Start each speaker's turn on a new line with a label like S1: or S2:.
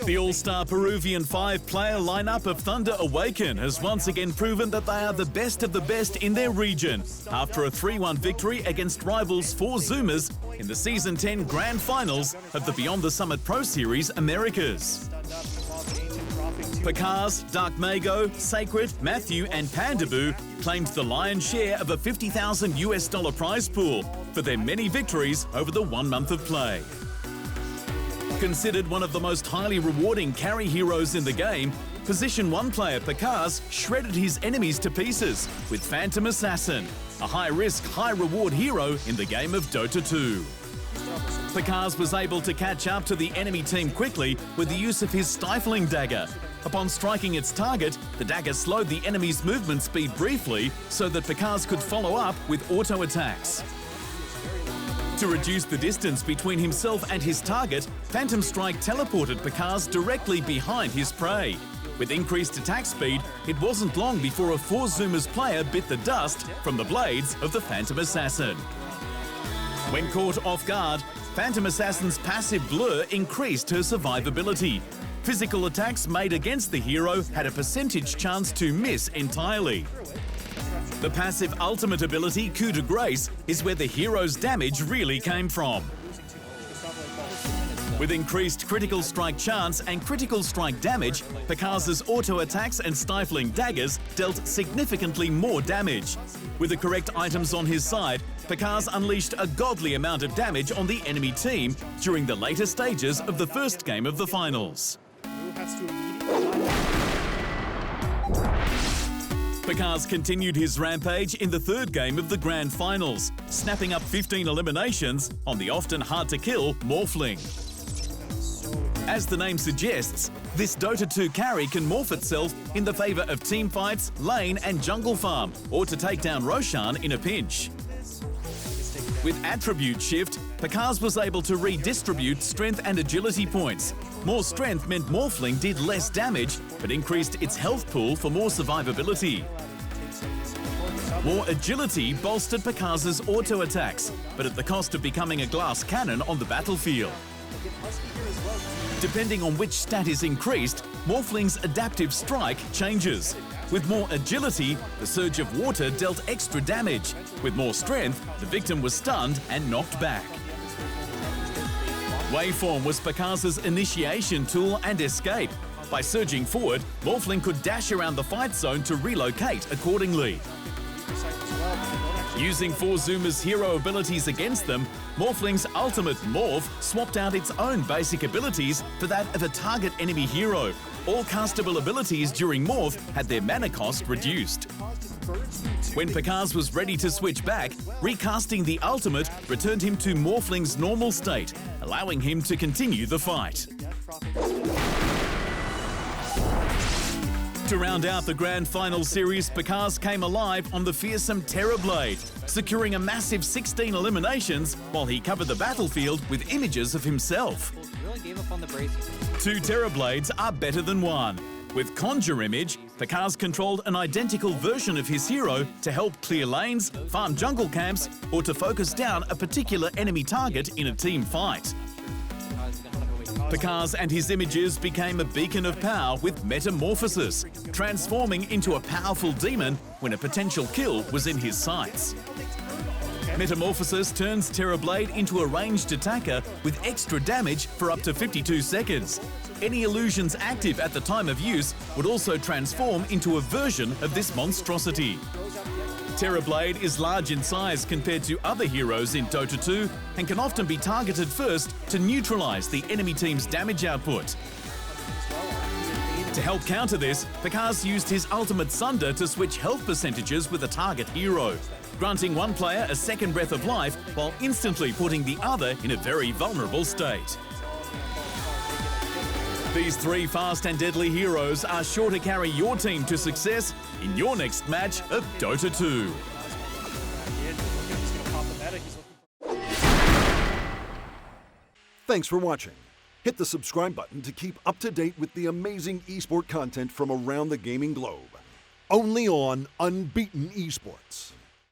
S1: The all-star Peruvian five-player lineup of Thunder Awaken has once again proven that they are the best of the best in their region after a 3-1 victory against rivals 4 Zoomers in the Season 10 Grand Finals of the Beyond the Summit Pro Series Americas. Picas, Dark Mago, Sacred, Matthew and Pandaboo claimed the lion's share of a $50,000 prize pool for their many victories over the 1 month of play. Considered one of the most highly rewarding carry heroes in the game, Position 1 player Picas shredded his enemies to pieces with Phantom Assassin, a high-risk, high-reward hero in the game of Dota 2. Picas was able to catch up to the enemy team quickly with the use of his Stifling Dagger. Upon striking its target, the dagger slowed the enemy's movement speed briefly so that Picas could follow up with auto attacks. To reduce the distance between himself and his target, Phantom Strike teleported Picas directly behind his prey. With increased attack speed, it wasn't long before a 4 Zoomers player bit the dust from the blades of the Phantom Assassin. When caught off guard, Phantom Assassin's passive blur increased her survivability. Physical attacks made against the hero had a percentage chance to miss entirely. The passive ultimate ability, Coup de Grace, is where the hero's damage really came from. With increased critical strike chance and critical strike damage, Picas's auto attacks and Stifling Daggers dealt significantly more damage. With the correct items on his side, Picas unleashed a godly amount of damage on the enemy team during the later stages of the first game of the finals. Picas continued his rampage in the third game of the Grand Finals, snapping up 15 eliminations on the often hard-to-kill Morphling. As the name suggests, this Dota 2 carry can morph itself in the favour of teamfights, lane and jungle farm, or to take down Roshan in a pinch. With Attribute Shift, Picas was able to redistribute strength and agility points. More strength meant Morphling did less damage, but increased its health pool for more survivability. More agility bolstered Picas's auto attacks, but at the cost of becoming a glass cannon on the battlefield. Depending on which stat is increased, Morphling's adaptive strike changes. With more agility, the Surge of Water dealt extra damage. With more strength, the victim was stunned and knocked back. Waveform was Picas's initiation tool and escape. By surging forward, Morphling could dash around the fight zone to relocate accordingly. Using 4 Zoomers' hero abilities against them, Morphling's ultimate Morph swapped out its own basic abilities for that of a target enemy hero. All castable abilities during Morph had their mana cost reduced. When Picas was ready to switch back, recasting the ultimate returned him to Morphling's normal state, allowing him to continue the fight. To round out the Grand Final series, Picas came alive on the fearsome Terrorblade, securing a massive 16 eliminations while he covered the battlefield with images of himself. 2 Terrorblades are better than one. With Conjure Image, Picas controlled an identical version of his hero to help clear lanes, farm jungle camps, or to focus down a particular enemy target in a team fight. Picas and his images became a beacon of power with Metamorphosis, transforming into a powerful demon when a potential kill was in his sights. Metamorphosis turns Terrorblade into a ranged attacker with extra damage for up to 52 seconds. Any illusions active at the time of use would also transform into a version of this monstrosity. Terrorblade is large in size compared to other heroes in Dota 2 and can often be targeted first to neutralize the enemy team's damage output. To help counter this, Picas used his ultimate Sunder to switch health percentages with a target hero, granting one player a second breath of life while instantly putting the other in a very vulnerable state. These 3 fast and deadly heroes are sure to carry your team to success in your next match of Dota 2.
S2: Thanks for watching. Hit the subscribe button to keep up to date with the amazing esport content from around the gaming globe. Only on Unbeaten Esports.